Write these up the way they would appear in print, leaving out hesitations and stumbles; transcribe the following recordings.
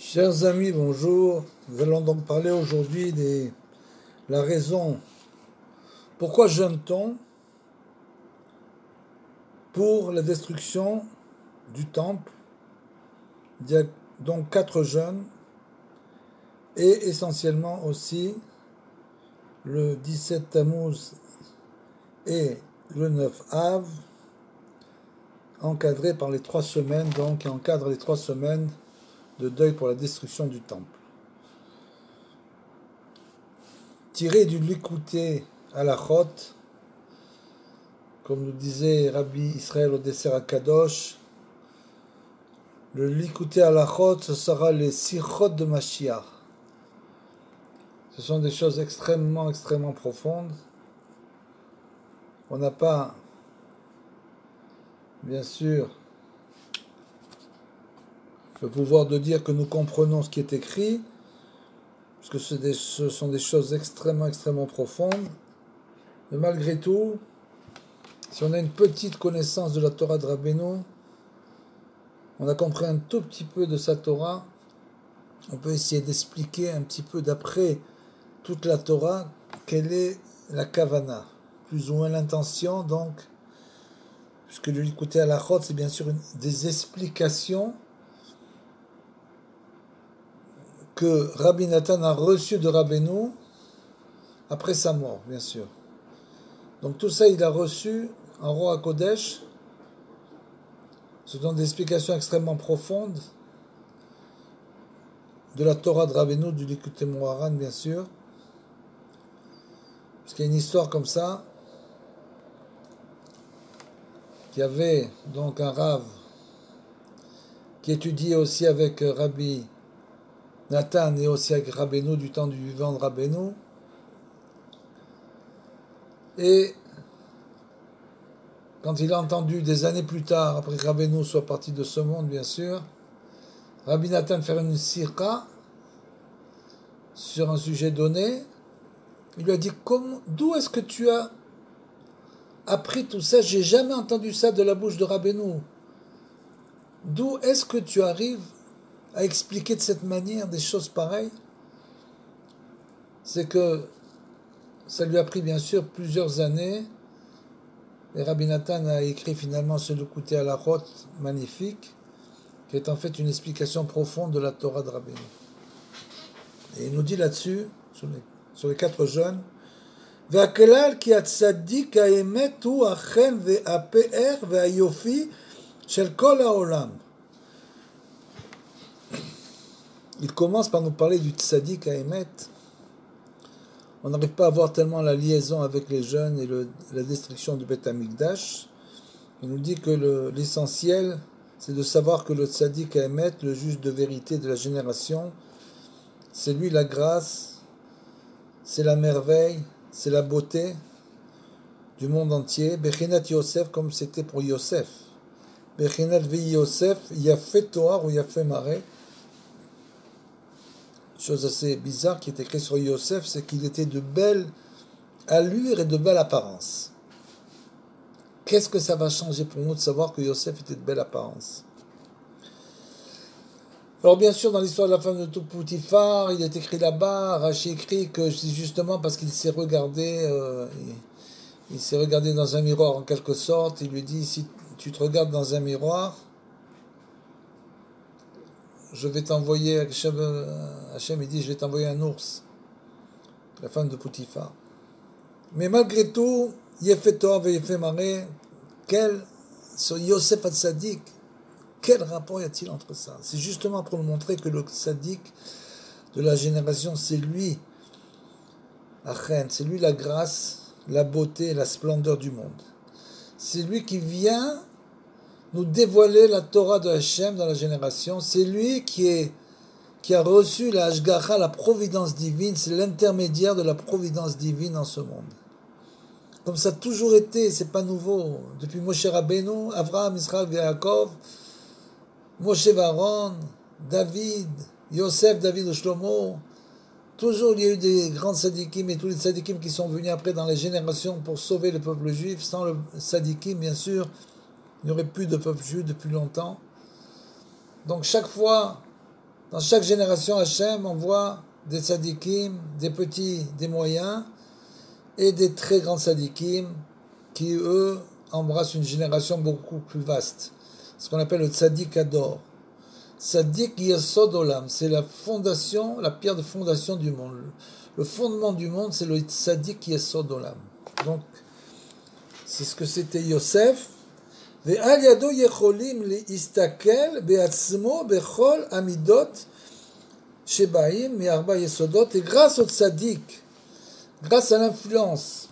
Chers amis, bonjour. Nous allons donc parler aujourd'hui de la raison pourquoi jeûne-t-on pour la destruction du temple. Il y a donc 4 jeûnes et essentiellement aussi le 17 Tammuz et le 9 Av, encadrés par les 3 semaines, donc qui encadrent les 3 semaines de deuil pour la destruction du temple. Tiré du Likouté Halachot, comme nous disait Rabbi Israël au dessert à Kadosh, le Likouté Halachot, ce sera les Sichot de Mashiach. Ce sont des choses extrêmement profondes. On n'a pas, bien sûr, le pouvoir de dire que nous comprenons ce qui est écrit, parce que ce sont des choses extrêmement profondes. Mais malgré tout, si on a une petite connaissance de la Torah de Rabbeinu, on a compris un tout petit peu de sa Torah, on peut essayer d'expliquer un petit peu d'après toute la Torah quelle est la Kavana, plus ou moins l'intention, donc, puisque le Likouté Halachot, c'est bien sûr des explications que Rabbi Nathan a reçues de Rabbeinu après sa mort, bien sûr. Donc tout ça, il a reçu en Roi Kodesh. Ce sont des explications extrêmement profondes de la Torah de Rabbeinu, du Likouté Moharan, bien sûr. Parce qu'il y a une histoire comme ça, qu'il y avait donc un Rav qui étudiait aussi avec Rabbi Nathan et aussi avec Rabbeinu du temps du vivant de Rabbeinu. Et quand il a entendu des années plus tard, après que Rabbeinu soit parti de ce monde, bien sûr, Rabbi Nathan faire une sirka sur un sujet donné, il lui a dit d'où est-ce que tu as appris tout ça? J'ai jamais entendu ça de la bouche de Rabbeinu. D'où est-ce que tu arrives à expliquer de cette manière des choses pareilles? C'est que ça lui a pris bien sûr plusieurs années. Et Rabbi Nathan a écrit finalement ce Likouté Halachot magnifique, qui est en fait une explication profonde de la Torah de Rabbeinu. Et il nous dit là-dessus, sur les 4 jeûnes, והכלל כי הצדיק האמת הוא החן והפאר והיופי של כל העולם. Il commence par nous parler du tzaddik haemet. On n'arrive pas à voir tellement la liaison avec les jeûnes et la destruction du Beth Amikdash. Il nous dit que l'essentiel, c'est de savoir que le tzaddik haemet, le juge de vérité de la génération, c'est lui la grâce, c'est la merveille, c'est la beauté du monde entier. Bechinat Yosef, comme c'était pour Yosef. Bechinat vi Yosef, Yafé Toar ou Yafé Maré. Chose assez bizarre qui est écrite sur Yosef, c'est qu'il était de belle allure et de belle apparence. Qu'est-ce que ça va changer pour nous de savoir que Yosef était de belle apparence? Alors bien sûr, dans l'histoire de la femme de Potiphar, il est écrit là-bas, Rachi écrit que c'est justement parce qu'il s'est regardé, il s'est regardé dans un miroir en quelque sorte. Il lui dit, si tu te regardes dans un miroir, je vais t'envoyer, Hachem il dit, je vais t'envoyer un ours, la femme de Potiphar. Mais malgré tout, Yefé Toar et Yefé Maré, sur Yosef Hatzadik, quel rapport y a-t-il entre ça? C'est justement pour nous montrer que le tzaddik de la génération, c'est lui, Achen, c'est lui la grâce, la beauté et la splendeur du monde. C'est lui qui vient nous dévoiler la Torah de Hachem dans la génération. C'est lui qui a reçu la Hashgacha, la providence divine. C'est l'intermédiaire de la providence divine en ce monde. Comme ça a toujours été, c'est pas nouveau. Depuis Moshe Rabbeinu, Avraham, Israël, Yaakov, Moshe Aaron, David, Yosef, David ou Shlomo, toujours il y a eu des grands tzadikim et tous les tzadikim qui sont venus après dans les générations pour sauver le peuple juif. Sans le tzadikim, bien sûr, il n'y aurait plus de peuple juif depuis longtemps. Donc chaque fois Dans chaque génération, Hachem envoie des tzadikim, des petits, des moyens, et des très grands tzadikim qui, eux, embrassent une génération beaucoup plus vaste. Ce qu'on appelle le tzadik ador. Tzadik yesod olam, c'est la fondation, la pierre de fondation du monde. Le fondement du monde, c'est le tzadik yesod olam. Donc, c'est ce que c'était Yosef. Ve'al yado yecholim leistakel be'atzmo bechol amidot shebaim me'arba yesodot. Et grâce au tzadik, grâce à l'influence,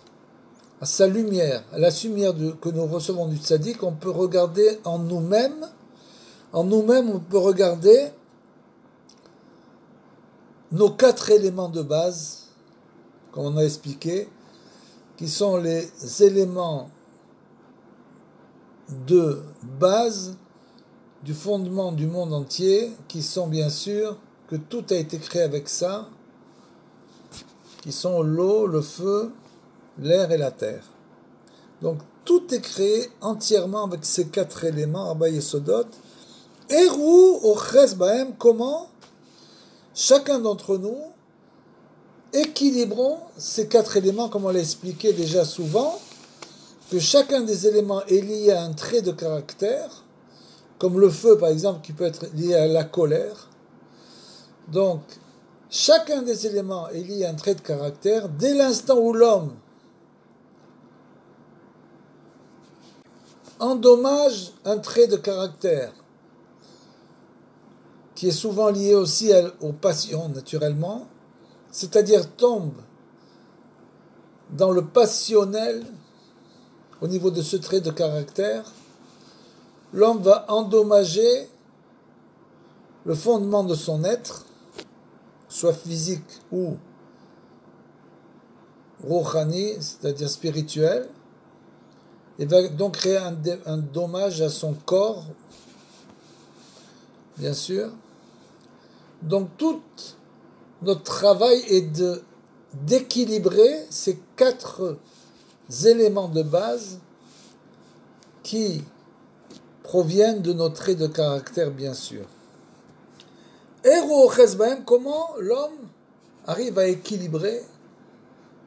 à sa lumière, à la lumière que nous recevons du tzaddik, on peut regarder en nous-mêmes, on peut regarder nos 4 éléments de base, comme on a expliqué, qui sont les éléments de base du fondement du monde entier, qui sont bien sûr que tout a été créé avec ça, qui sont l'eau, le feu, l'air et la terre. Donc tout est créé entièrement avec ces 4 éléments, Arba Yesodot. Eru Oches Bahem, comment chacun d'entre nous équilibrons ces 4 éléments, comme on l'a expliqué déjà souvent, que chacun des éléments est lié à un trait de caractère, comme le feu par exemple qui peut être lié à la colère. Donc chacun des éléments est lié à un trait de caractère. Dès l'instant où l'homme endommage un trait de caractère, qui est souvent lié aussi aux passions naturellement, c'est-à-dire tombe dans le passionnel au niveau de ce trait de caractère, l'homme va endommager le fondement de son être, soit physique ou rouhani, c'est-à-dire spirituel, et va donc créer un dommage à son corps, bien sûr. Donc tout notre travail est d'équilibrer ces 4 éléments de base qui proviennent de nos traits de caractère, bien sûr. Comment l'homme arrive à équilibrer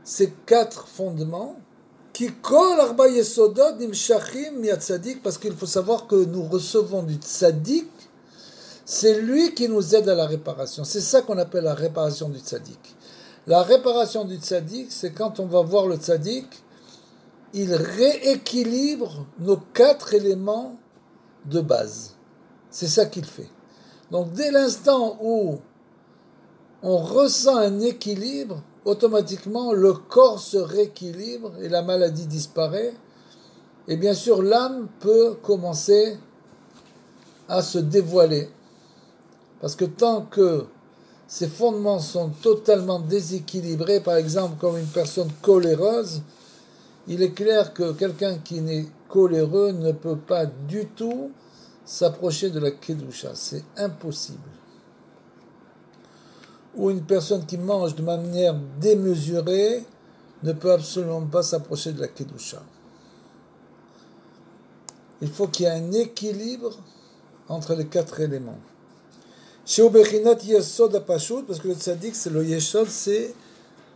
ces 4 fondements qui kol arba yesodot nimshachim miatzadik, parce qu'il faut savoir que nous recevons du tzaddik, c'est lui qui nous aide à la réparation. C'est ça qu'on appelle la réparation du tzaddik. La réparation du tzaddik, c'est quand on va voir le tzaddik, il rééquilibre nos 4 éléments de base. C'est ça qu'il fait. Donc dès l'instant où on ressent un équilibre, automatiquement le corps se rééquilibre et la maladie disparaît. Et bien sûr l'âme peut commencer à se dévoiler. Parce que tant que ces fondements sont totalement déséquilibrés, par exemple comme une personne coléreuse, il est clair que quelqu'un qui n'est coléreux ne peut pas du tout s'approcher de la Kedusha. C'est impossible. Ou une personne qui mange de manière démesurée ne peut absolument pas s'approcher de la Kedusha. Il faut qu'il y ait un équilibre entre les 4 éléments. Chez Obechinat Yesod Apashut, parce que le tzaddik, c'est le Yesod, c'est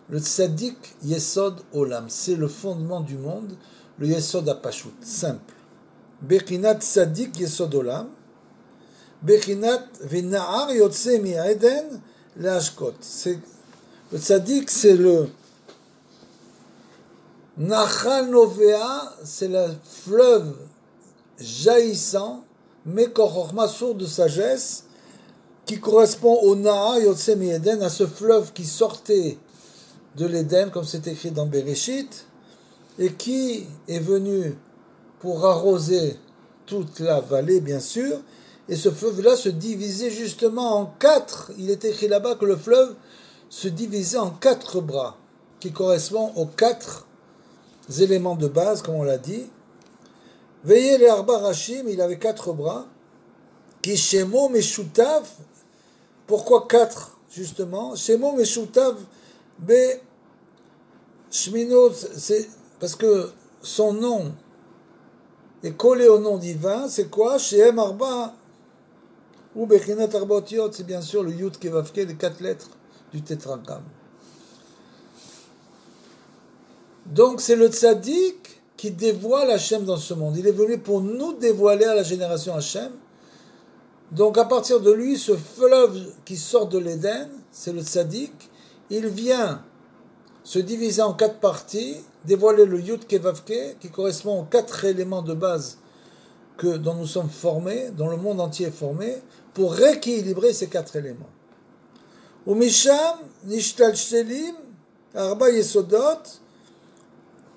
le tzaddik Yesod Olam, c'est le fondement du monde, le Yesod Apashut, simple. Bechinat tzaddik Yesod Olam, Bechinat V'na'ar Yotze mi'Eden le'ashkot. Le tzaddik, c'est le Nachal Novea, c'est le fleuve jaillissant, Mekor Chochma, source de sagesse, qui correspond au Na'a Yotze mi'Eden, à ce fleuve qui sortait de l'Éden, comme c'est écrit dans Bereshit, et qui est venu pour arroser toute la vallée, bien sûr, et ce fleuve-là se divisait justement en 4. Il est écrit là-bas que le fleuve se divisait en 4 bras, qui correspondent aux 4 éléments de base, comme on l'a dit. Veillez les Arba Rachim, il avait 4 bras, qui Shemo Meshutav. Pourquoi 4, justement? Shemo Meshutav Be Shminot, c'est parce que son nom est collé au nom divin, c'est quoi? Shehem Arba Ou Bechinat Arbotiot, c'est bien sûr le Yud Kevavke, les 4 lettres du tétragramme. Donc c'est le tzaddik qui dévoile Hachem dans ce monde. Il est venu pour nous dévoiler à la génération Hachem. Donc à partir de lui, ce fleuve qui sort de l'Éden, c'est le tzaddik, il vient se diviser en 4 parties, dévoiler le Yud Kevavke, qui correspond aux 4 éléments de base dont nous sommes formés, dont le monde entier est formé, pour rééquilibrer ces 4 éléments. Ou Misham, Nishtalshelim, Arba Yesodot,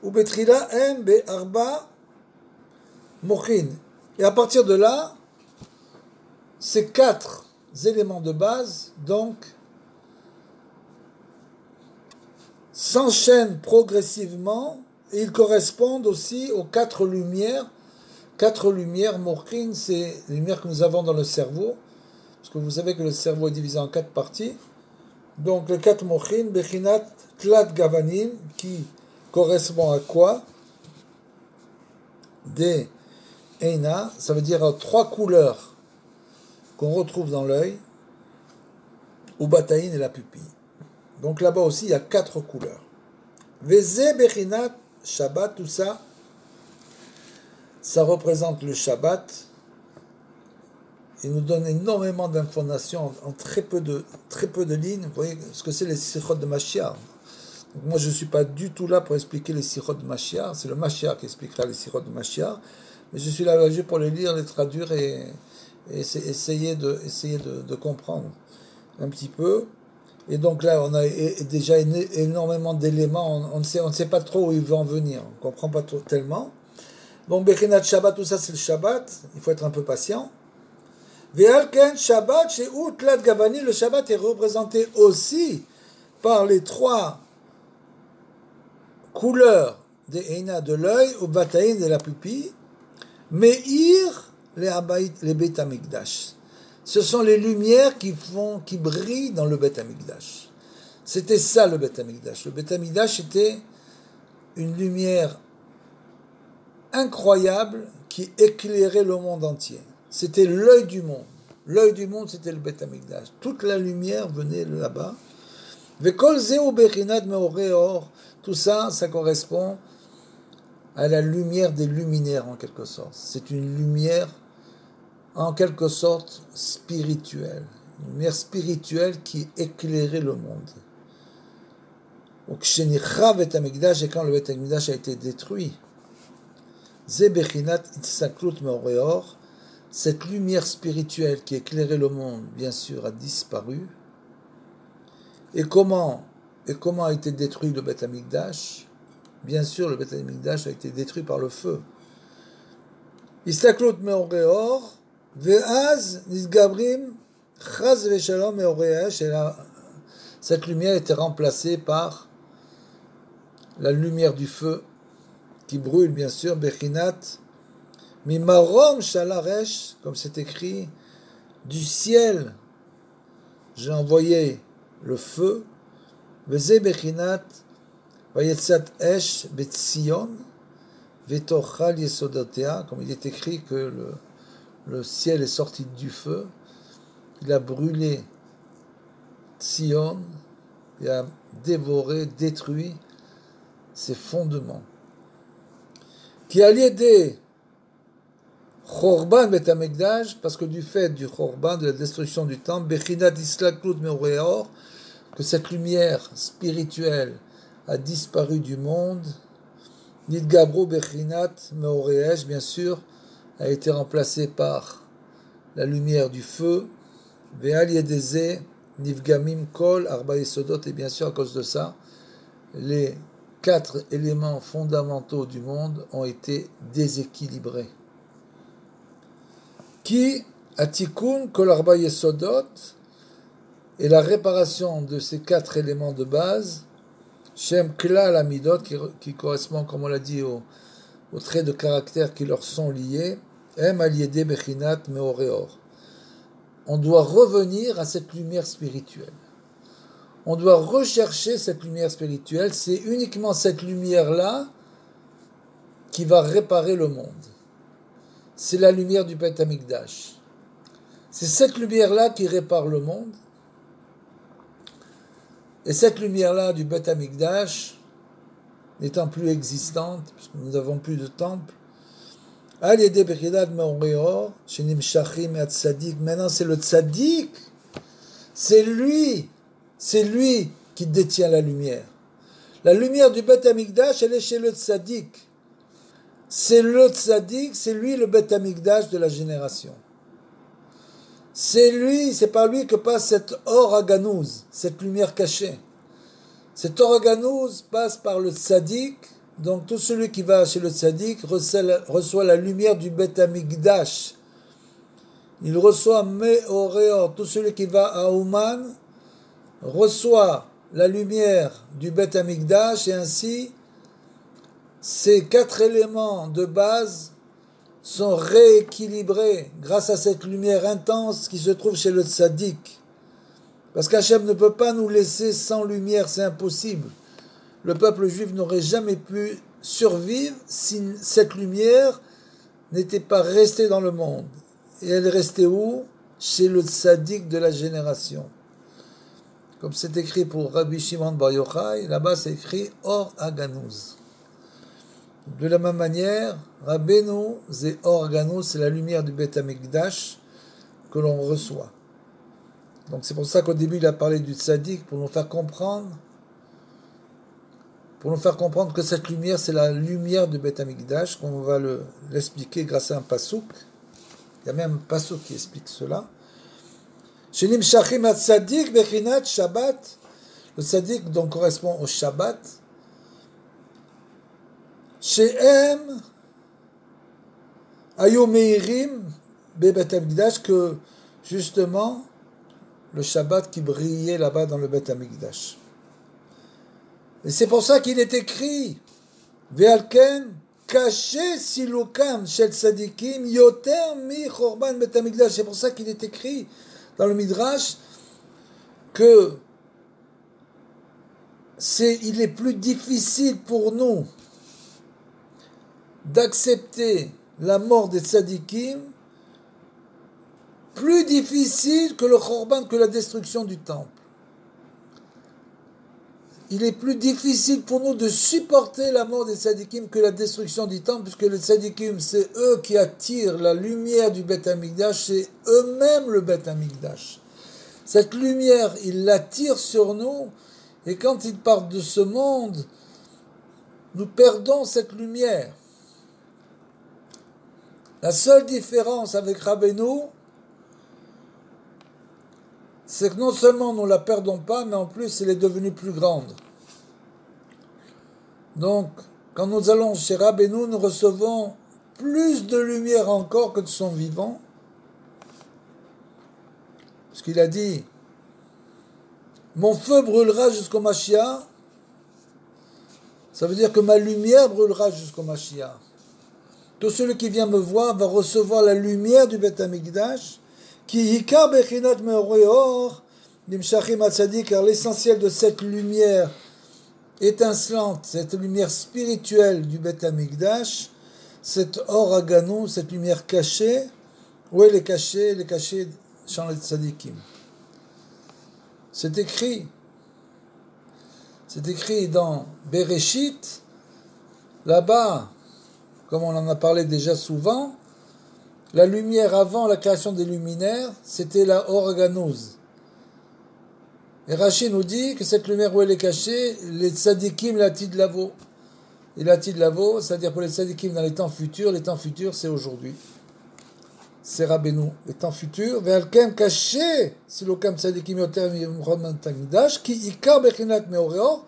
ou Betrila Em Be Arba Mochin. Et à partir de là, ces 4 éléments de base, donc, s'enchaînent progressivement et ils correspondent aussi aux 4 lumières. 4 lumières, Mochin, c'est les lumières que nous avons dans le cerveau, parce que vous savez que le cerveau est divisé en 4 parties. Donc les 4 Mochin, Bechinat Tlat Gavanim, qui correspond à quoi? Des Eina, ça veut dire 3 couleurs qu'on retrouve dans l'œil, ou Bataïn et la pupille. Donc là-bas aussi, il y a 4 couleurs. Veze Bechinat Shabbat, tout ça, ça représente le Shabbat. Il nous donne énormément d'informations en très peu de lignes. Vous voyez ce que c'est les sichot de Mashiach. Donc moi, je ne suis pas du tout là pour expliquer les sichot de Mashiach. C'est le Mashiach qui expliquera les sichot de Mashiach. Mais je suis là juste pour les lire, les traduire et essayer de comprendre un petit peu. Et donc là, on a déjà énormément d'éléments. On ne sait pas trop où ils vont en venir. On ne comprend pas trop, tellement. Donc, Bechinat Shabbat, tout ça, c'est le Shabbat. Il faut être un peu patient. Ve'alken Shabbat, chez Outlat Gavani, le Shabbat est représenté aussi par les 3 couleurs des Eina de l'œil, ou Bataïn de la pupille, Meir, les Beit Hamikdash. Ce sont les lumières qui brillent dans le Beit Hamikdash. C'était ça le Beit Hamikdash. Le Beit Hamikdash était une lumière incroyable qui éclairait le monde entier. C'était l'œil du monde. L'œil du monde, c'était le Beit Hamikdash. Toute la lumière venait de là-bas. Vekol zeu bechinat meorei or. Tout ça, ça correspond à la lumière des luminaires en quelque sorte. C'est une lumière en quelque sorte spirituelle. Une lumière spirituelle qui éclairait le monde. Donc, Shenicha Beit Hamikdash, et quand le Beit Hamikdash a été détruit, Zebechinat Itzaklut Meoreor, cette lumière spirituelle qui éclairait le monde, bien sûr, a disparu. Et comment a été détruit le Beit Hamikdash? Bien sûr, le Beit Hamikdash a été détruit par le feu. Itzaklut Meoreor, Ve'az Nisgabrim Chaz Veshalom Meoreesh, et cette lumière était remplacée par la lumière du feu qui brûle, bien sûr, Bechinat, Mimarom Shalaresh, comme c'est écrit, du ciel, j'ai envoyé le feu, Veze Bechinat, Vayetzat Esh Betzion, Vetochal Yesodotea, comme il est écrit que le ciel est sorti du feu, il a brûlé Tzion, il a dévoré, détruit ses fondements. Qui a lié Chorban Bet Hamikdash, parce que du fait du Chorban, de la destruction du temple, Bechinat Islaklut Meoreor, que cette lumière spirituelle a disparu du monde, Nidgabro Bechinat Meoreesh, bien sûr, a été remplacée par la lumière du feu, Ve'al Yedeze Nivgamim Kol Arba Yesodot, et bien sûr à cause de ça, les 4 éléments fondamentaux du monde ont été déséquilibrés. Qui Atikun Kol Arba Yesodot, et la réparation de ces 4 éléments de base, Shem Klal Amidot, qui correspond, comme on l'a dit, aux traits de caractère qui leur sont liés, Em Aliede Bechinat Meoreor. On doit revenir à cette lumière spirituelle. On doit rechercher cette lumière spirituelle. C'est uniquement cette lumière-là qui va réparer le monde. C'est la lumière du Beit Hamikdash. C'est cette lumière-là qui répare le monde. Et cette lumière-là du Beth Amikdash, n'étant plus existante, puisque nous n'avons plus de temple, maintenant c'est le tzaddik, c'est lui qui détient la lumière. La lumière du Beth Amikdash, elle est chez le tzaddik. C'est le tzaddik, c'est lui le Beth Amikdash de la génération. C'est par lui que passe cette or aganouz, cette lumière cachée. Cet or aganouz passe par le tzaddik, donc tout celui qui va chez le tzaddik reçoit la lumière du Beth Amikdash. Il reçoit Me'oreor, tout celui qui va à Ouman reçoit la lumière du Beth Amikdash, et ainsi ces 4 éléments de base sont rééquilibrés grâce à cette lumière intense qui se trouve chez le tzaddik. Parce qu'Hachem ne peut pas nous laisser sans lumière, c'est impossible. Le peuple juif n'aurait jamais pu survivre si cette lumière n'était pas restée dans le monde. Et elle est restée où? Chez le tzaddik de la génération. Comme c'est écrit pour Rabbi Shimon Bar Yochai, là-bas c'est écrit Or Aganouz. De la même manière, Rabbeinu, c'est Or Aganouz, c'est la lumière du Beth Amikdash que l'on reçoit. Donc c'est pour ça qu'au début il a parlé du tzaddik pour nous faire comprendre que cette lumière c'est la lumière du Beth Amikdash, qu'on va l'expliquer grâce à un pasouk. Il y a même un pasouk qui explique cela. Shenim shachim at-tzaddik bechinat Shabbat. Le tzaddik donc correspond au Shabbat. Shehem ayu meirim bebet Amikdash, que justement le Shabbat qui brillait là-bas dans le Beth Amikdash. Et c'est pour ça qu'il est écrit Ve'alken caché silukam shel tzadikim yoter mi chorban Beth Amikdash. C'est pour ça qu'il est écrit dans le Midrash que il est plus difficile pour nous d'accepter la mort des tzadikim, plus difficile que le chorban, que la destruction du temple. Il est plus difficile pour nous de supporter la mort des tzadikim que la destruction du temple, puisque les tzadikim, c'est eux qui attirent la lumière du Beth Amikdash, c'est eux-mêmes le Beth Amikdash. Cette lumière, ils l'attirent sur nous, et quand ils partent de ce monde, nous perdons cette lumière. La seule différence avec Rabbeinu, c'est que non seulement nous ne la perdons pas, mais en plus elle est devenue plus grande. Donc, quand nous allons chez Rabbeinu, nous recevons plus de lumière encore que de son vivant. Parce qu'il a dit, mon feu brûlera jusqu'au Mashiach. Ça veut dire que ma lumière brûlera jusqu'au Mashiach. Tout celui qui vient me voir va recevoir la lumière du Beth Amikdash, qui hikar bechinat me'oreor nimshachim atzadik, car l'essentiel de cette lumière étincelante, cette lumière spirituelle du Beth Amikdash, cette or aganou, cette lumière cachée, où elle est cachée? Elle est cachée chez les tzadikim. C'est écrit dans Bereshit, là-bas, comme on en a parlé déjà souvent, la lumière avant la création des luminaires, c'était la or aganouz. Et Rashi nous dit que cette lumière où elle est cachée, les tzadikim l'atid lavo. Et l'atid lavo, c'est-à-dire pour les tzadikim dans les temps futurs c'est aujourd'hui. C'est Rabbeinu. Les temps futurs, ve'alken caché, silokam tzadikim yoter mi'chorban Beth Amikdash, ki ikar bechinat me'oreor,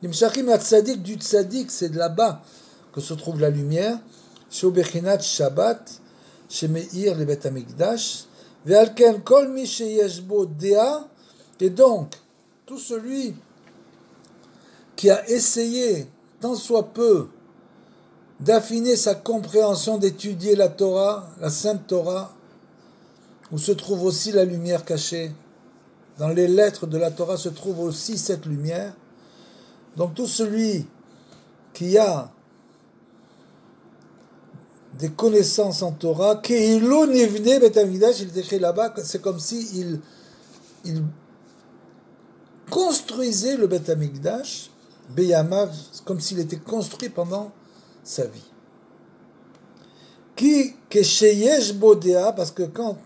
nimshachim atzadik, du tzadik, c'est de là-bas que se trouve la lumière, chez bechinat Shabbat, chez Meir le Beth Amikdash, ve'alken kol mi sheyesh bo dea. Et donc, tout celui qui a essayé, tant soit peu, d'affiner sa compréhension, d'étudier la Torah, la Sainte Torah, où se trouve aussi la lumière cachée. Dans les lettres de la Torah se trouve aussi cette lumière. Donc tout celui qui a des connaissances en Torah, Keilo Nivne Bet Hamikdash, il est écrit là-bas, c'est comme si il construisait le Bet Hamikdash, Beyamav, comme s'il était construit pendant sa vie. Qui Kesheyesh Bodea, parce que quand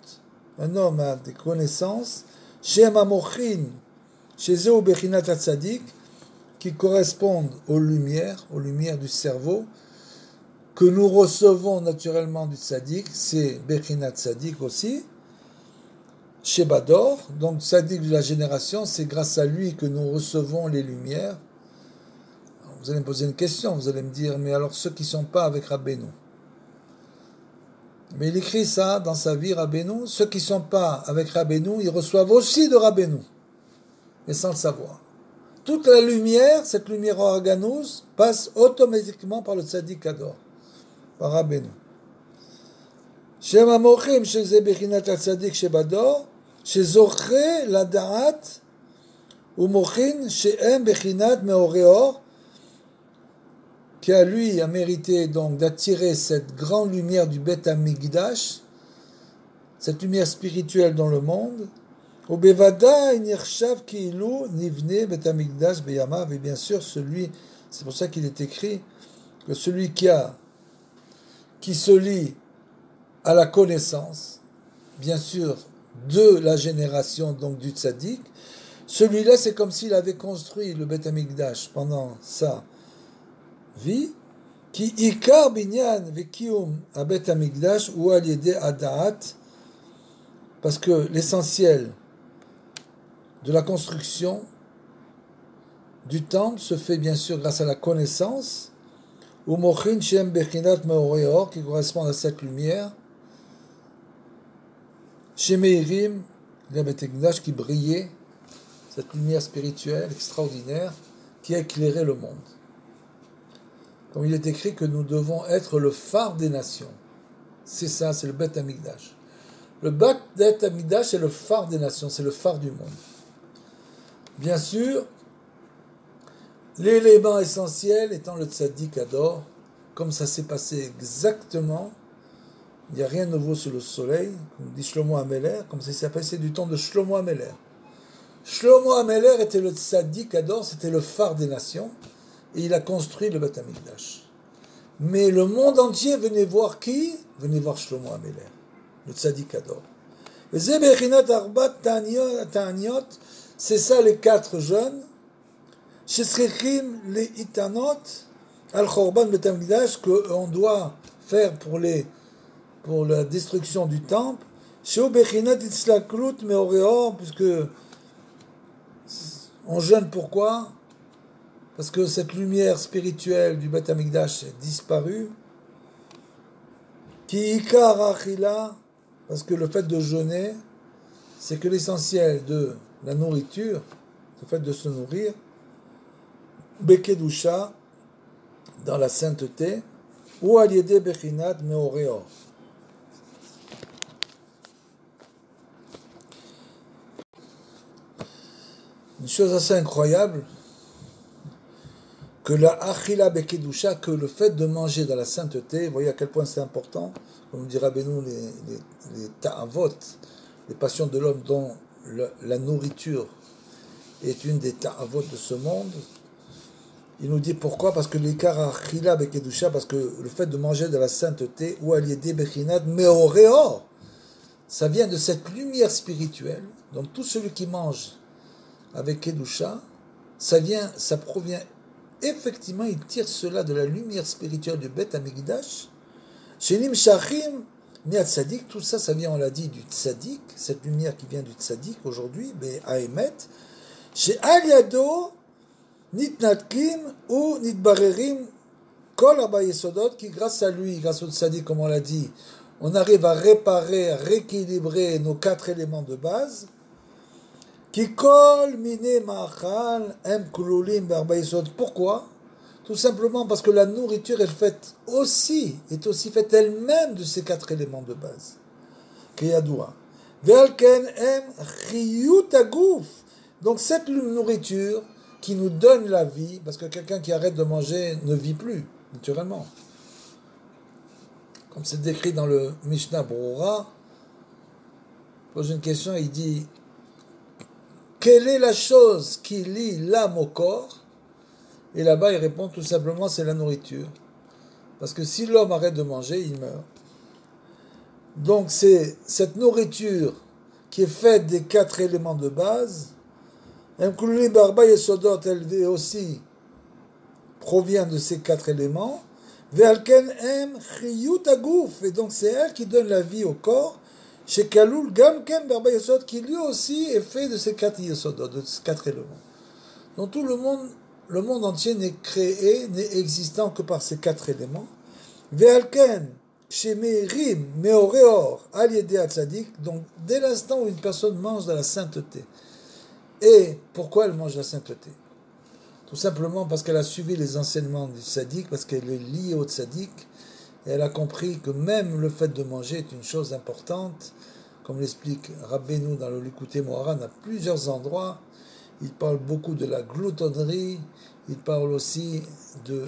un homme a des connaissances, Shem Amochin, chez Zéo Bechinat Tzadik, qui correspondent aux lumières du cerveau, que nous recevons naturellement du tzaddik, c'est Bechinat Tzadik aussi, chez Bador, donc tzaddik de la génération, c'est grâce à lui que nous recevons les lumières. Alors, vous allez me poser une question, vous allez me dire, mais alors ceux qui ne sont pas avec Rabbeinu, mais il écrit ça dans sa vie, Rabbeinu, ceux qui ne sont pas avec Rabbeinu, ils reçoivent aussi de Rabbeinu, mais sans le savoir. Toute la lumière, cette lumière organose, passe automatiquement par le tzaddik Ador, par Rabbeinu. Shem Amochim, chez Zebechinat Tzadik, chez Bador, chez Zochre, la Da'at, ou Mochin, chez Em Bechinat Meoreor, qui a lui a mérité donc d'attirer cette grande lumière du Bet Hamikdash, cette lumière spirituelle dans le monde. Au Bevada, Nirshav Kiilu Nivne Bet Hamikdash Beyamav, et bien sûr celui, c'est pour ça qu'il est écrit que celui qui se lie à la connaissance, bien sûr, de la génération donc du tzaddik, celui-là c'est comme s'il avait construit le Bet Hamikdash pendant sa vie, qui ikar binyan vekium à Bet Hamikdash ou al yedé adaat, parce que l'essentiel de la construction du temple se fait bien sûr grâce à la connaissance, ou mochin shem bechinat meoreor, qui correspond à cette lumière, chez Meirim, le Bet Hamikdash qui brillait, cette lumière spirituelle extraordinaire qui a éclairé le monde. Comme il est écrit que nous devons être le phare des nations. C'est ça, c'est le Bet Hamikdash. Le Bet Hamikdash, c'est le phare des nations, c'est le phare du monde. Bien sûr, l'élément essentiel étant le tzaddik Ador, comme ça s'est passé exactement, il n'y a rien de nouveau sous le soleil, comme dit Shlomo Ameler, comme ça s'est passé du temps de Shlomo Ameler. Shlomo Ameler était le tzaddik Ador, c'était le phare des nations, et il a construit le Bet Hamikdash. Mais le monde entier venait voir qui? Venait voir Shlomo Ameler, le tzaddik Ador. C'est ça les 4 jeunes. Shesrechim les itanot al chorban Bet Hamikdash qu'on doit faire pour la destruction du temple. Sheo bechinat itzlaklut meoreor, puisque on jeûne pourquoi? Parce que cette lumière spirituelle du Bet Hamikdash est disparue. Ki ikar achila, parce que le fait de jeûner, c'est que l'essentiel de la nourriture, le fait de se nourrir, bekedusha, dans la sainteté, ou al yedé bechinat meoreor. Une chose assez incroyable, que la achila bekedusha, que le fait de manger dans la sainteté, vous voyez à quel point c'est important, comme dit Rabbeinu, les ta'avot, les passions de l'homme dont la nourriture est une des ta'avot de ce monde. Il nous dit pourquoi, parce que l'écart achila bekedusha, parce que le fait de manger de la sainteté, ou aliédé bechinat meoreor, ça vient de cette lumière spirituelle. Donc tout celui qui mange avec kedusha, ça provient effectivement, il tire cela de la lumière spirituelle du Bet Hamikdash. Shenim Shachim, Miat Tzadik, tout ça, ça vient, on l'a dit, du Tzadik, cette lumière qui vient du Tzadik aujourd'hui, Aemet. Chez Aliado, Nitnatkim ou Nitbarerim, Kol Arba Yesodot, qui grâce à lui, grâce au Tzadik, comme on l'a dit, on arrive à réparer, à rééquilibrer nos 4 éléments de base. Kikol mine ma'achal em kululim be'arba yesod. Pourquoi? Tout simplement parce que la nourriture est aussi faite elle-même de ces 4 éléments de base. Kiyadoua. Ve'alken em chiyut aguf. Donc cette nourriture qui nous donne la vie, parce que quelqu'un qui arrête de manger ne vit plus, naturellement. comme c'est décrit dans le Mishnah Brura, pose une question, il dit quelle est la chose qui lie l'âme au corps? Et là-bas, il répond tout simplement c'est la nourriture. Parce que si l'homme arrête de manger, il meurt. Donc c'est cette nourriture qui est faite des 4 éléments de base. Elle aussi provient de ces 4 éléments. Et donc c'est elle qui donne la vie au corps. Chez Kaloul Gamken Barba Yesod, qui lui aussi est fait de ces 4 yesodot, de ces 4 éléments. Donc tout le monde entier n'est créé, n'est existant que par ces 4 éléments. Ve'alken chez Merim Meoreor Al Yedea Tzadik, donc dès l'instant où une personne mange de la sainteté. Et pourquoi elle mange la sainteté? Tout simplement parce qu'elle a suivi les enseignements du tzaddik, parce qu'elle est liée au tzaddik, et elle a compris que même le fait de manger est une chose importante, comme l'explique Rabbeinu dans le Likutei Moharan à plusieurs endroits. Il parle beaucoup de la gloutonnerie, il parle aussi des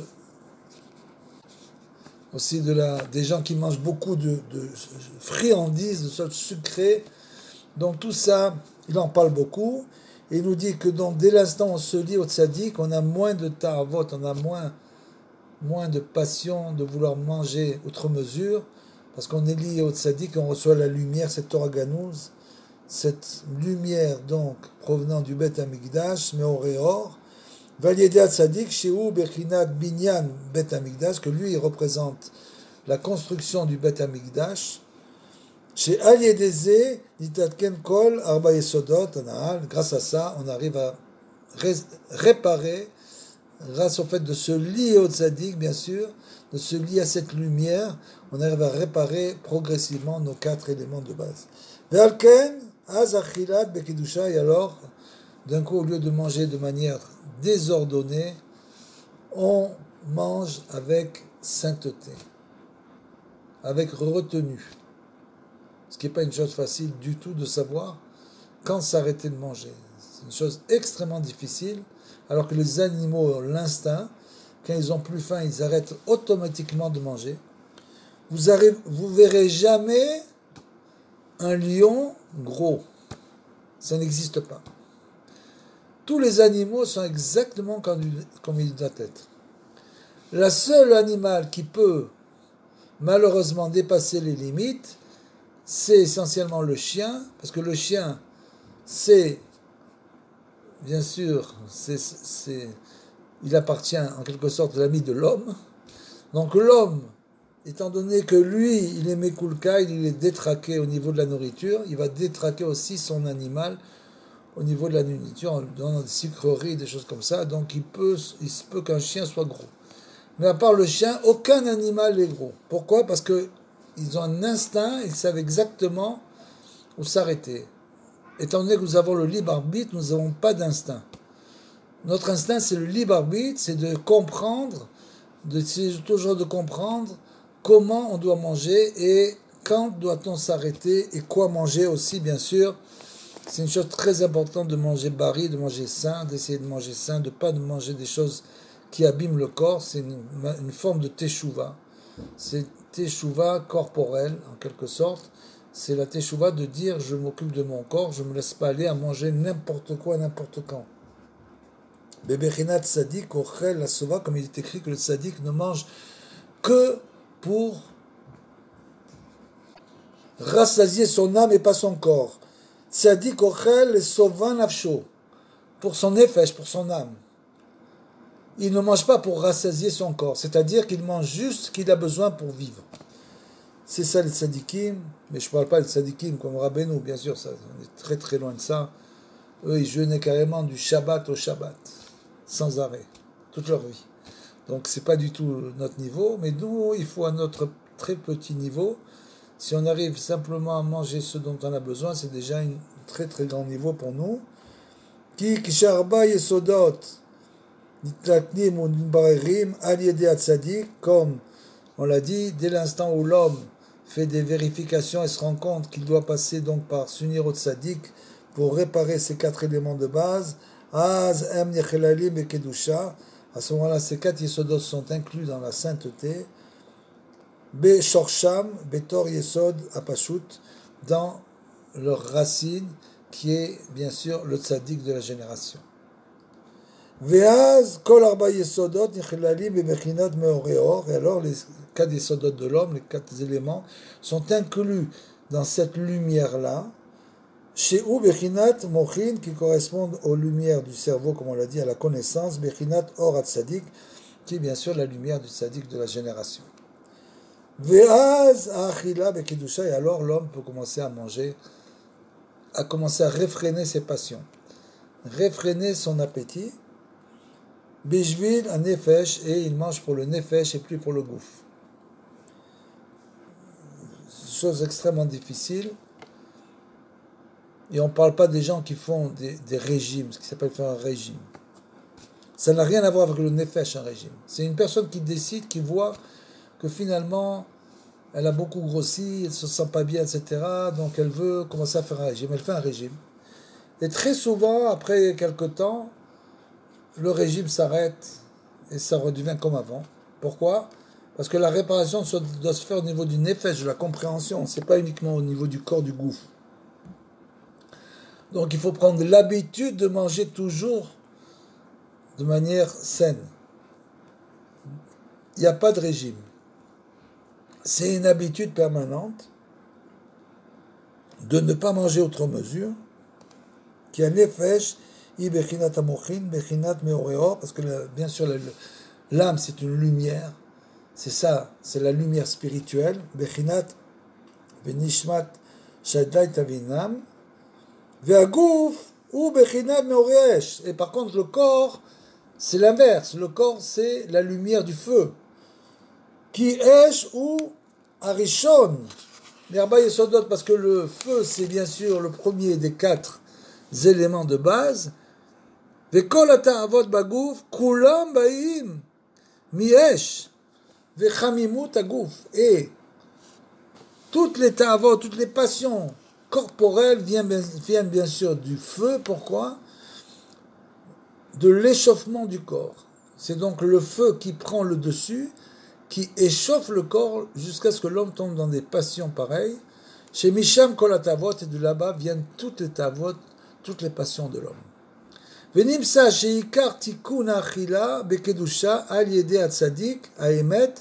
gens qui mangent beaucoup de friandises, de choses sucrées. Donc tout ça, il en parle beaucoup. Et il nous dit que donc, dès l'instant où on se lie au tzaddik, on a moins de ta'avot, on a moins de passion de vouloir manger outre mesure, parce qu'on est lié au tzaddik, on reçoit la lumière, cette Torah Ganouz, cette lumière donc provenant du Bet Hamikdash, Meoreor, Valiédia Tzadik, Shehu Bechinat Binyan Bet Hamikdash, que lui il représente la construction du Bet Hamikdash. Chez Aliédézé, Nitatken Kol, Arba Yesodot, grâce à ça, on arrive à réparer, grâce au fait de se lier au tzaddik, bien sûr, de se lier à cette lumière, on arrive à réparer progressivement nos 4 éléments de base. Ve'alken, az achilat bekidusha, et alors, d'un coup, au lieu de manger de manière désordonnée, on mange avec sainteté, avec retenue. Ce qui n'est pas une chose facile du tout de savoir quand s'arrêter de manger. C'est une chose extrêmement difficile, alors que les animaux ont l'instinct, quand ils ont plus faim, ils arrêtent automatiquement de manger. Vous verrez jamais un lion gros. Ça n'existe pas. Tous les animaux sont exactement comme ils doivent être. Le seul animal qui peut malheureusement dépasser les limites, c'est essentiellement le chien, parce que le chien, c'est, bien sûr, il appartient en quelque sorte à l'ami de l'homme. Donc l'homme, étant donné que lui, il est Mekulka, il est détraqué au niveau de la nourriture, il va détraquer aussi son animal au niveau de la nourriture, en lui donnant des sucreries, des choses comme ça. Donc il se peut qu'un chien soit gros. Mais à part le chien, aucun animal n'est gros. Pourquoi? Parce que ils ont un instinct, ils savent exactement où s'arrêter. Étant donné que nous avons le libre arbitre, nous n'avons pas d'instinct. Notre instinct, c'est le libre arbitre, c'est de comprendre, toujours de comprendre comment on doit manger et quand doit-on s'arrêter et quoi manger aussi, bien sûr. C'est une chose très importante de manger bari, de manger sain, d'essayer de manger sain, de ne pas manger des choses qui abîment le corps. C'est une forme de teshuva. C'est teshuva corporelle, en quelque sorte. C'est la teshuva de dire je m'occupe de mon corps, je ne me laisse pas aller à manger n'importe quoi, n'importe quand. Bebechinat tzadik ochel la sova, comme il est écrit que le tzadik ne mange que pour rassasier son âme et pas son corps. Tzadik ochel le sova nafsho, pour son nefesh, pour son âme. Il ne mange pas pour rassasier son corps, c'est-à-dire qu'il mange juste ce qu'il a besoin pour vivre. C'est ça les tzadikim, mais je ne parle pas des tzadikim comme Rabbeinu, bien sûr, ça, on est très très loin de ça. Eux, ils jeûnaient carrément du Shabbat au Shabbat, sans arrêt, toute leur vie. Donc c'est pas du tout notre niveau, mais nous, il faut à notre très petit niveau. Si on arrive simplement à manger ce dont on a besoin, c'est déjà un très très grand niveau pour nous. Ki kisharba yesodot nitlatnim ou nimbarerim al yedei atzadik, comme on l'a dit, dès l'instant où l'homme fait des vérifications et se rend compte qu'il doit passer donc par s'unir au tzaddik pour réparer ces 4 éléments de base, az em nechelalim et kedusha, à ce moment-là, ces 4 yesodot sont inclus dans la sainteté. Be Shorsham, Betor Yesod Apashut, dans leur racine, qui est bien sûr le tzaddik de la génération. Veaz Kol Arba Yesodot Nichlalim Bebechinat Meoreor, et alors les 4 Yesodot de l'homme, les 4 éléments, sont inclus dans cette lumière-là, chez ou Bechinat Mochin, qui correspondent aux lumières du cerveau, comme on l'a dit, à la connaissance, Bechinat Or Tzadik, qui est bien sûr la lumière du tzaddik de la génération. Veaz Achila Bekedusha, et alors l'homme peut commencer à manger, à commencer à réfréner ses passions, réfréner son appétit, Bishvil un nefesh, et il mange pour le nefesh et plus pour le gouffre. Chose extrêmement difficile. Et on ne parle pas des gens qui font des régimes, ce qui s'appelle faire un régime. Ça n'a rien à voir avec le nefesh, un régime. C'est une personne qui décide, qui voit que finalement, elle a beaucoup grossi, elle ne se sent pas bien, etc. Donc elle veut commencer à faire un régime. Elle fait un régime. Et très souvent, après quelque temps, le régime s'arrête et ça redevient comme avant. Pourquoi ? Parce que la réparation doit se faire au niveau du nefesh, de la compréhension. Ce n'est pas uniquement au niveau du corps, du gouffre. Donc il faut prendre l'habitude de manger toujours de manière saine. Il n'y a pas de régime. C'est une habitude permanente de ne pas manger outre mesure, qui a nefesh, i bechinat amochin, bechinat meoreor, parce que bien sûr l'âme c'est une lumière, c'est ça, c'est la lumière spirituelle, bechinat venishmat shadai tavinam, ve'agouf ou bechinat meoresh. Et par contre le corps, c'est l'inverse, le corps c'est la lumière du feu, qui esh ou arishon, l'herba yesodot, parce que le feu c'est bien sûr le premier des 4 éléments de base. Vekol ata'avot bagouf kulam ba'im miesh vechamimut agouf, et toutes les ta'avot, toutes les passions corporelles viennent bien sûr du feu. Pourquoi ? De l'échauffement du corps. C'est donc le feu qui prend le dessus, qui échauffe le corps jusqu'à ce que l'homme tombe dans des passions pareilles. Chez Misham kol ata'avot, et de là-bas viennent toutes les ta'avot, toutes les passions de l'homme. Venimsa sheikar tikun achila bekedusha al yede atzadik aemet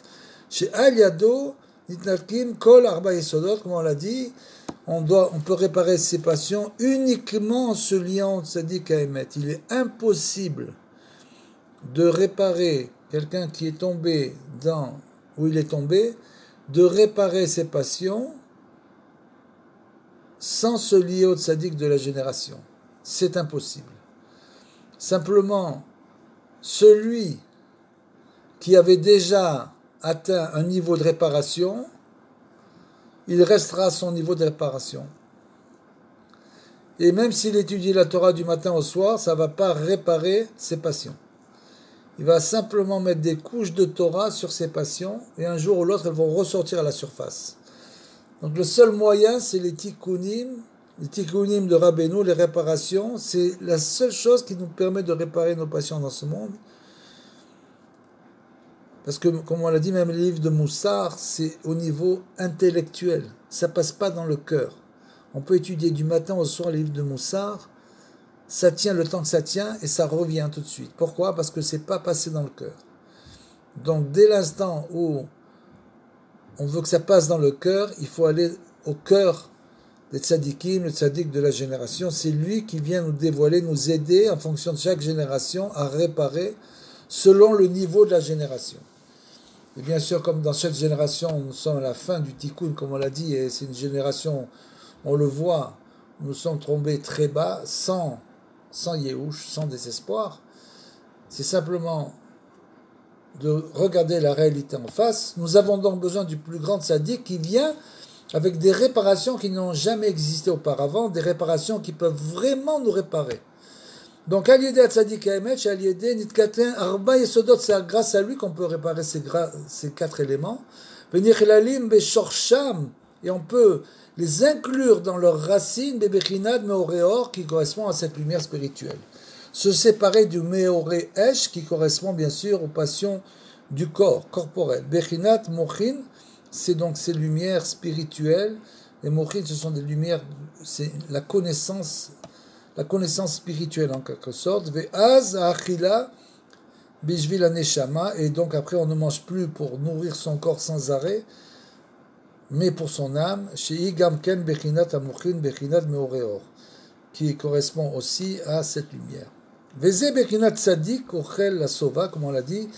she'al yado nitnalkim kol arba yesodot, comme on l'a dit, on peut réparer ses passions uniquement en se liant au tzadik aemet. Il est impossible de réparer quelqu'un qui est tombé dans où il est tombé, de réparer ses passions sans se lier au tzadik de la génération. C'est impossible. Simplement, celui qui avait déjà atteint un niveau de réparation, il restera à son niveau de réparation. Et même s'il étudie la Torah du matin au soir, ça ne va pas réparer ses passions. Il va simplement mettre des couches de Torah sur ses passions, et un jour ou l'autre, elles vont ressortir à la surface. Donc le seul moyen, c'est les tikkunim de Rabbeinu, les réparations. C'est la seule chose qui nous permet de réparer nos passions dans ce monde. Parce que, comme on l'a dit, même les livres de Moussar, c'est au niveau intellectuel. Ça ne passe pas dans le cœur. On peut étudier du matin au soir les livres de Moussar, ça tient le temps que ça tient et ça revient tout de suite. Pourquoi ? Parce que ce n'est pas passé dans le cœur. Donc, dès l'instant où on veut que ça passe dans le cœur, il faut aller au cœur des tzadikim, le tzadik de la génération. C'est lui qui vient nous dévoiler, nous aider en fonction de chaque génération à réparer selon le niveau de la génération. Et bien sûr, comme dans chaque génération, nous sommes à la fin du tikkun, comme on l'a dit, et c'est une génération, on le voit, nous sommes tombés très bas, sans yéhouch, sans désespoir. C'est simplement de regarder la réalité en face. Nous avons donc besoin du plus grand tzaddik qui vient avec des réparations qui n'ont jamais existé auparavant, des réparations qui peuvent vraiment nous réparer. Donc, Al-Yedé Tzadik Haemet, Al-Yedé Nitkaten Arba Yesodot, c'est grâce à lui qu'on peut réparer ces 4 éléments. Venichilalim Beshorsham, et on peut les inclure dans leurs racines, Bebechinad Meoreor, qui correspond à cette lumière spirituelle. Se séparer du Meoré Esh, qui correspond bien sûr aux passions du corps, corporel. Bechinat Mochin, c'est donc ces lumières spirituelles. Les mochines, ce sont des lumières, c'est la connaissance spirituelle en quelque sorte. Ve'az ha'achila bishvil haneshama, et donc après on ne mange plus pour nourrir son corps sans arrêt, mais pour son âme. She'i gamken bechinat hamochin bechinat meoreor, qui correspond aussi à cette lumière. Veze bechinat tzadik ochel la sova, comme on l'a dit.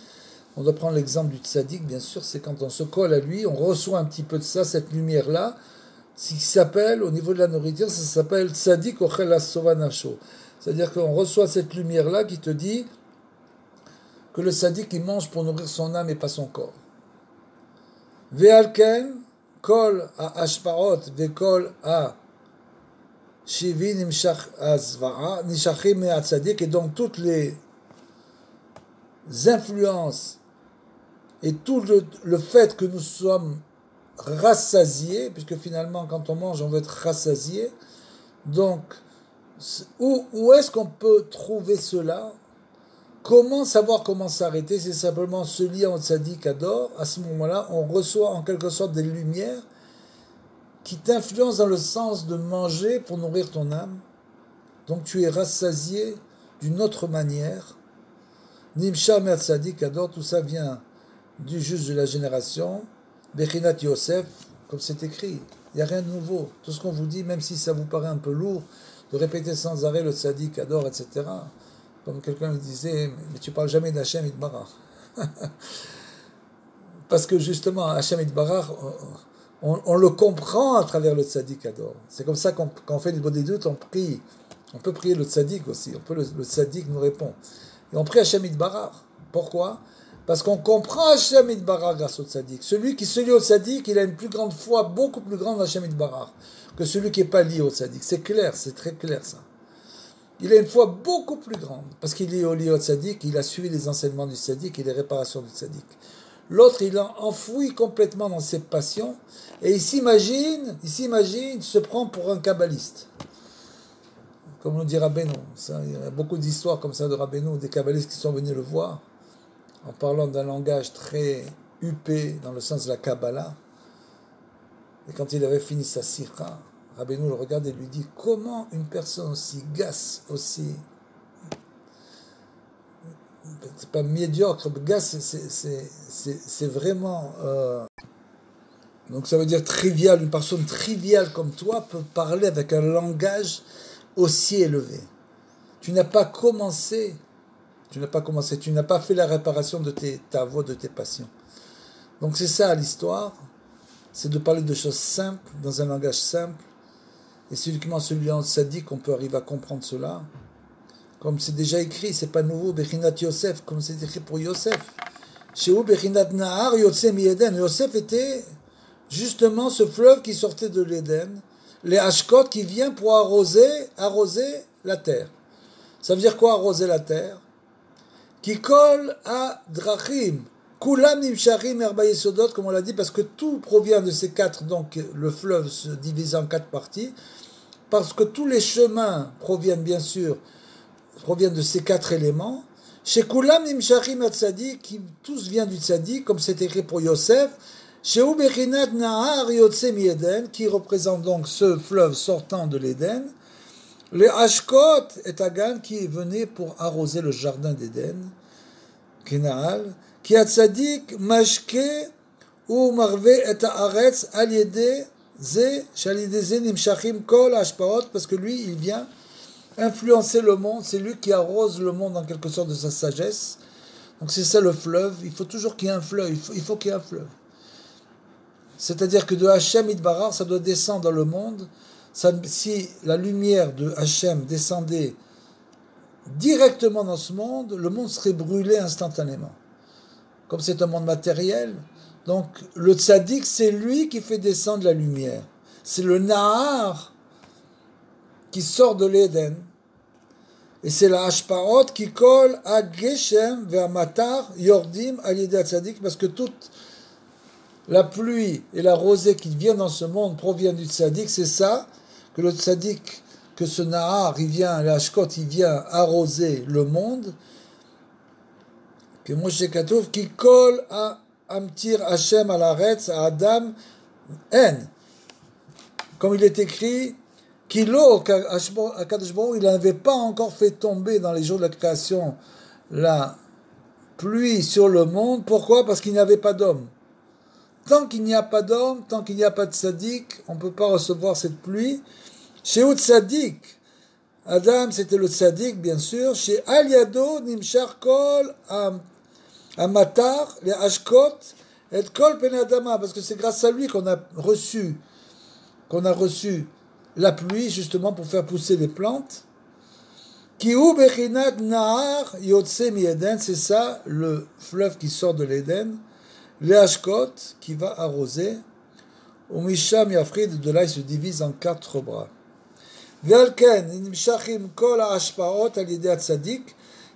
On doit prendre l'exemple du tzaddik, bien sûr, c'est quand on se colle à lui, on reçoit un petit peu de ça, cette lumière-là, ce qui s'appelle, au niveau de la nourriture, ça s'appelle tzaddik ochel la sova nasho. C'est-à-dire qu'on reçoit cette lumière-là qui te dit que le tzaddik, il mange pour nourrir son âme et pas son corps. Ve'alken, kol ha'ashpaot, ve'kol ha'shivi nimshach azva'a, nishachim me'atzadik, et donc toutes les influences et tout le fait que nous sommes rassasiés, puisque finalement quand on mange on veut être rassasié, donc où est-ce qu'on peut trouver cela? Comment savoir comment s'arrêter? C'est simplement se lier en tzaddik adore. À ce moment-là on reçoit en quelque sorte des lumières qui t'influencent dans le sens de manger pour nourrir ton âme, donc tu es rassasié d'une autre manière. Nimsha mer tzaddik adore, tout ça vient du juge de la génération, Bechinat Yosef, comme c'est écrit. Il n'y a rien de nouveau. Tout ce qu'on vous dit, même si ça vous paraît un peu lourd, de répéter sans arrêt le tzaddik adore, etc. Comme quelqu'un me disait, mais tu parles jamais d'Hachem Yitbarach. Parce que justement, Hachem Yitbarach, on le comprend à travers le tzaddik adore. C'est comme ça quand on fait des bodhidoutes, on prie. On peut prier le tzaddik aussi. Le tzaddik nous répond. Et on prie Hachem Yitbarach. Pourquoi? Parce qu'on comprend Hachem Yitbarach grâce au tzaddik. Celui qui se lie au tzaddik, il a une plus grande foi, beaucoup plus grande Hachem Yitbarach, que celui qui n'est pas lié au tzaddik. C'est clair, c'est très clair ça. Il a une foi beaucoup plus grande, parce qu'il est lié au tzaddik, il a suivi les enseignements du tzaddik et les réparations du tzaddik. L'autre, il a enfoui complètement dans ses passions, et il s'imagine, il se prend pour un kabbaliste. Comme nous dit Rabbeinu. Il y a beaucoup d'histoires comme ça de Rabbeinu, des kabbalistes qui sont venus le voir, en parlant d'un langage très huppé dans le sens de la Kabbalah. Et quand il avait fini sa sira, Rabbeinu le regarde et lui dit, comment une personne aussi gasse, aussi, c'est pas médiocre, gasse, c'est vraiment, donc ça veut dire trivial, une personne triviale comme toi peut parler avec un langage aussi élevé. Tu n'as pas commencé, tu n'as pas fait la réparation de ta voix, de tes passions. Donc c'est ça l'histoire, c'est de parler de choses simples, dans un langage simple, et c'est uniquement celui en tzaddik qu'on peut arriver à comprendre cela. Comme c'est déjà écrit, c'est pas nouveau, Bechinat Yosef, comme c'est écrit pour Yosef. Chez Bechinat Nahar, Yotse mi Eden. Yosef était justement ce fleuve qui sortait de l'Éden, les Ashkot qui vient pour arroser la terre. Ça veut dire quoi arroser la terre? Qui colle à Drachim, Kulam Nimshachim Erba Yesodot, comme on l'a dit, parce que tout provient de ces quatre, donc le fleuve se divise en quatre parties, parce que tous les chemins proviennent de ces quatre éléments. Chez Kulam Nimshachim Tzaddik, qui tous viennent du Tzaddik, comme c'est écrit pour Yosef, chez Ubechinat Nahar Yotse mi Eden, qui représente donc ce fleuve sortant de l'Éden, les Ashkot et Agan qui venaient pour arroser le jardin d'Éden, Kenaal, qui a Tzadik Mashke ou Marve et Haaretz al yede ze shal yede ze nimshachim kol ashpaot, parce que lui il vient influencer le monde, c'est lui qui arrose le monde en quelque sorte de sa sagesse. Donc c'est ça le fleuve, il faut toujours qu'il y ait un fleuve, il faut qu'il y ait un fleuve. C'est-à-dire que de Hachem Yitbarach, ça doit descendre dans le monde. Si la lumière de Hachem descendait directement dans ce monde, le monde serait brûlé instantanément. Comme c'est un monde matériel, donc le tzaddik, c'est lui qui fait descendre la lumière. C'est le Nahar qui sort de l'Éden. Et c'est la Hashpaot qui colle à Geshem vers Matar, Yordim, al yedei tzaddik, parce que toute la pluie et la rosée qui viennent dans ce monde proviennent du tzaddik. C'est ça que le tzaddik, que ce Nahar, il vient, l'Ashkot, il vient arroser le monde. Que Moshe Katouf qui colle à Amtir Hashem al Haaretz à Adam En. Comme il est écrit, Kilo, Akadosh Baruch Hu, il n'avait pas encore fait tomber dans les jours de la création la pluie sur le monde. Pourquoi? Parce qu'il n'y avait pas d'homme. Tant qu'il n'y a pas d'homme, tant qu'il n'y a pas de tzaddik, on ne peut pas recevoir cette pluie. Chez où tzaddik? Adam, c'était le tzaddik, bien sûr. Chez Aliado, Nimshar Kol, Amatar, les Ashkot, et Kol Penadama, parce que c'est grâce à lui qu'on a reçu la pluie, justement, pour faire pousser les plantes. Kiou Bechinat Nahar Yotse Mi Eden, c'est ça, le fleuve qui sort de l'Éden. Les Ashkot, qui va arroser. Ou Misham Yafrid, de là, il se divise en 4 bras.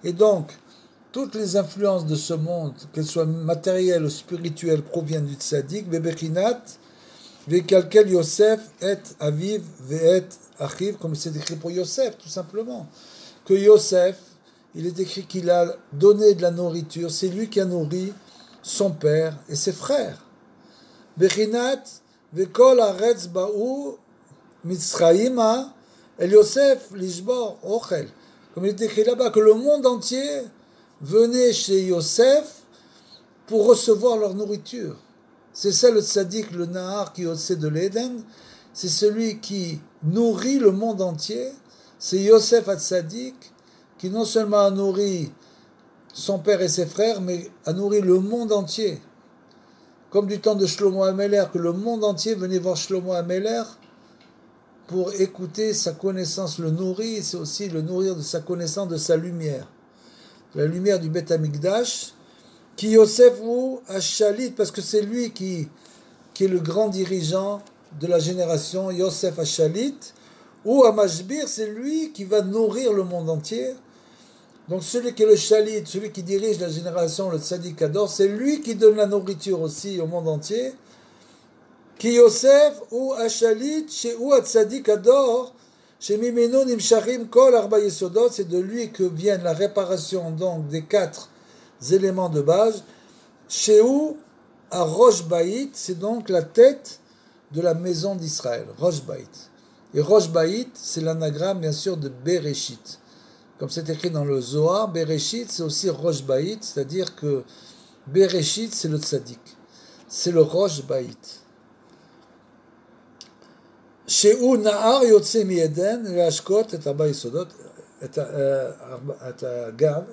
Et donc, toutes les influences de ce monde, qu'elles soient matérielles ou spirituelles, proviennent du tzaddik. Bebechinat, vekalkel Yosef et aviv ve'et achiv, comme c'est écrit pour Yosef, tout simplement. Que Yosef, il est écrit qu'il a donné de la nourriture, c'est lui qui a nourri son père et ses frères. Bechinat, vekol haaretz ba'u mitzrayima, El Yosef, Lishbor, Ochel. Comme il est écrit là-bas, que le monde entier venait chez Yosef pour recevoir leur nourriture. C'est ça le tzaddik, le Nahar qui est de l'Éden. C'est celui qui nourrit le monde entier. C'est Yosef HaTzadik qui non seulement a nourri son père et ses frères, mais a nourri le monde entier. Comme du temps de Shlomo HaMelech, que le monde entier venait voir Shlomo HaMelech pour écouter sa connaissance, le nourrir, c'est aussi le nourrir de sa connaissance, de sa lumière. La lumière du Beth Amikdash, qui Yosef ou Hashalit, parce que c'est lui qui est le grand dirigeant de la génération, Yosef Hashalit, ou Amashbir, c'est lui qui va nourrir le monde entier. Donc celui qui est le Shalit, celui qui dirige la génération, le Tzaddik Ador, c'est lui qui donne la nourriture aussi au monde entier. Ki Yosef ou Hashalit, chez ou Tzadik Ador, chez Mimeno Nimshachim Kol Arba Yesodot, c'est de lui que vient la réparation donc des 4 éléments de base. Chez où à Rosh Baït, c'est donc la tête de la maison d'Israël, Rosh Baït. Et Rosh Baït, c'est l'anagramme bien sûr de Bereshit. Comme c'est écrit dans le Zohar, Bereshit, c'est aussi Rosh Baït, c'est-à-dire que Bereshit, c'est le Tzadik. C'est le Rosh Baït. Shehu Nahar Yotse Mi Eden, Ashkot et Arba Yesodot, et Gav,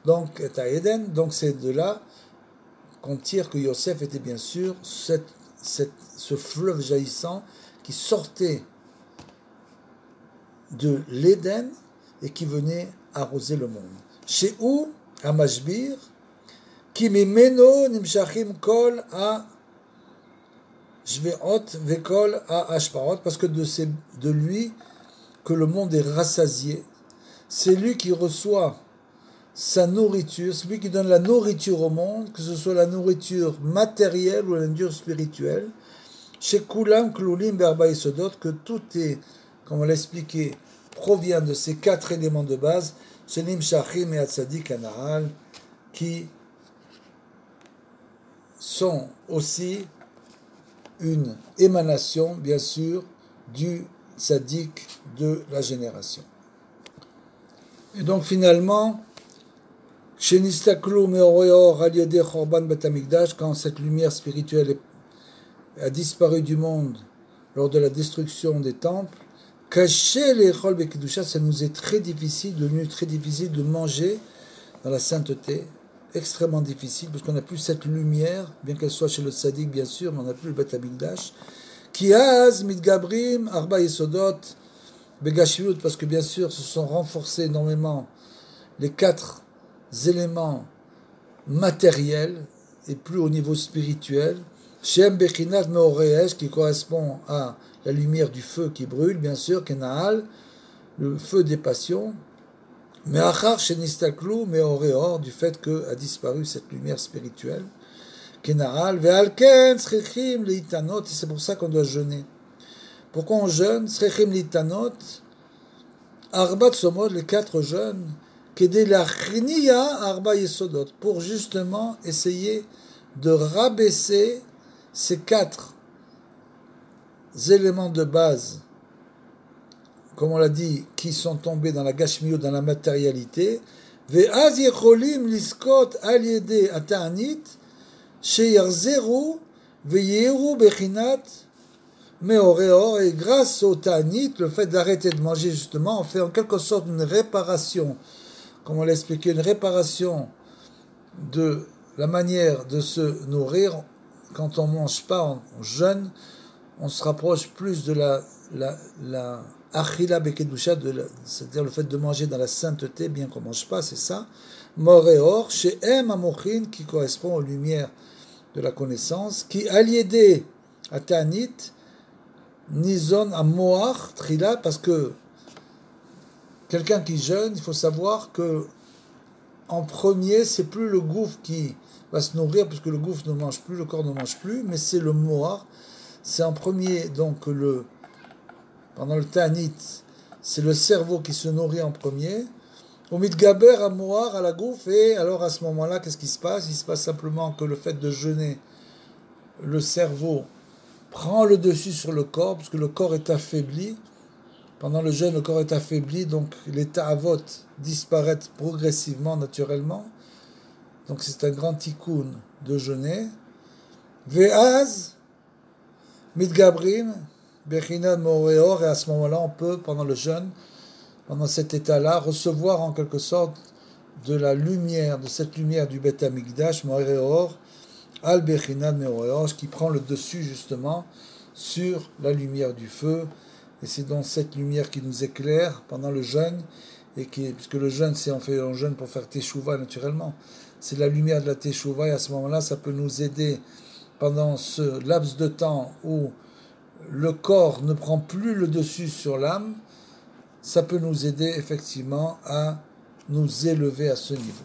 donc et à Eden, donc c'est de là qu'on tire que Yosef était bien sûr ce fleuve jaillissant qui sortait de l'Éden et qui venait arroser le monde. Shehu Amashbir, Ki Mimeno Nimshachim Kol a Jveot Vekol à Ashparot, parce que de lui que le monde est rassasié. C'est lui qui reçoit sa nourriture, c'est lui qui donne la nourriture au monde, que ce soit la nourriture matérielle ou la nourriture spirituelle. Chez Kulam Klulim Berba Yesodot, que tout est, comme on l'a expliqué, provient de ces 4 éléments de base, Shenim Shachim et Atzadik Anahal, qui sont aussi une émanation, bien sûr, du tzaddik de la génération. Et donc finalement, chez Nistaklu Meoreor Aliade Chorban Batamikdash, quand cette lumière spirituelle a disparu du monde lors de la destruction des temples, cacher les Chol Bekidusha, ça nous est très difficile, devenu très difficile de manger dans la sainteté, extrêmement difficile, parce qu'on n'a plus cette lumière, bien qu'elle soit chez le tzaddik, bien sûr, mais on n'a plus le Beth Amikdash. Kiaz, Midgabrim, Arba Yesodot, Begashviut, parce que bien sûr, se sont renforcés énormément les 4 éléments matériels, et plus au niveau spirituel. Shem Bechinat Meoreesh, qui correspond à la lumière du feu qui brûle, bien sûr, Kenaal, le feu des passions. Mais Achar Shenistaklu Meoreor, du fait qu'a disparu cette lumière spirituelle, Kenaal, Ve'alken Srechim Leitanot, et c'est pour ça qu'on doit jeûner. Pourquoi on jeûne? Srechim Leitanot, Arbat Somod, les 4 jeûnes, Kedei Lachniya Arba Yesodot, pour justement essayer de rabaisser ces 4 éléments de base, comme on l'a dit, qui sont tombés dans la gashmiyut, dans la matérialité, ve'az yecholim liskot al yedei ata'anit sheyarzeru ve'yeru bechinat meoreor, et grâce au ta'anit, le fait d'arrêter de manger justement, on fait en quelque sorte une réparation, comme on l'a expliqué, une réparation de la manière de se nourrir. Quand on ne mange pas, on jeûne, on se rapproche plus de la achila bekedusha, c'est-à-dire le fait de manger dans la sainteté, bien qu'on ne mange pas, c'est ça. Moreor, chez M amochin, qui correspond aux lumières de la connaissance, qui aliédé à Tanit, nizon à moar, trila, parce que quelqu'un qui jeûne, il faut savoir que en premier, c'est plus le gouffre qui va se nourrir, puisque le gouffre ne mange plus, le corps ne mange plus, mais c'est le moar. C'est en premier, donc, pendant le Tanit, c'est le cerveau qui se nourrit en premier. Au mitgaber à moar, à la gouffre, et alors à ce moment-là, qu'est-ce qui se passe? Il se passe simplement que le fait de jeûner, le cerveau prend le dessus sur le corps, parce que le corps est affaibli. Pendant le jeûne, le corps est affaibli, donc les ta'avot disparaissent progressivement, naturellement. Donc c'est un grand tikkun de jeûner. Ve'az, mitgabrim, bechinad moreor, et à ce moment-là, on peut, pendant le jeûne, pendant cet état-là, recevoir en quelque sorte de la lumière, de cette lumière du Beth Amikdash, moreor, al bechinad moreor, qui prend le dessus justement sur la lumière du feu. Et c'est donc cette lumière qui nous éclaire pendant le jeûne, et puisque le jeûne, c'est on fait un jeûne pour faire teshuva naturellement, c'est la lumière de la teshuva, et à ce moment-là, ça peut nous aider pendant ce laps de temps où le corps ne prend plus le dessus sur l'âme, ça peut nous aider effectivement à nous élever à ce niveau.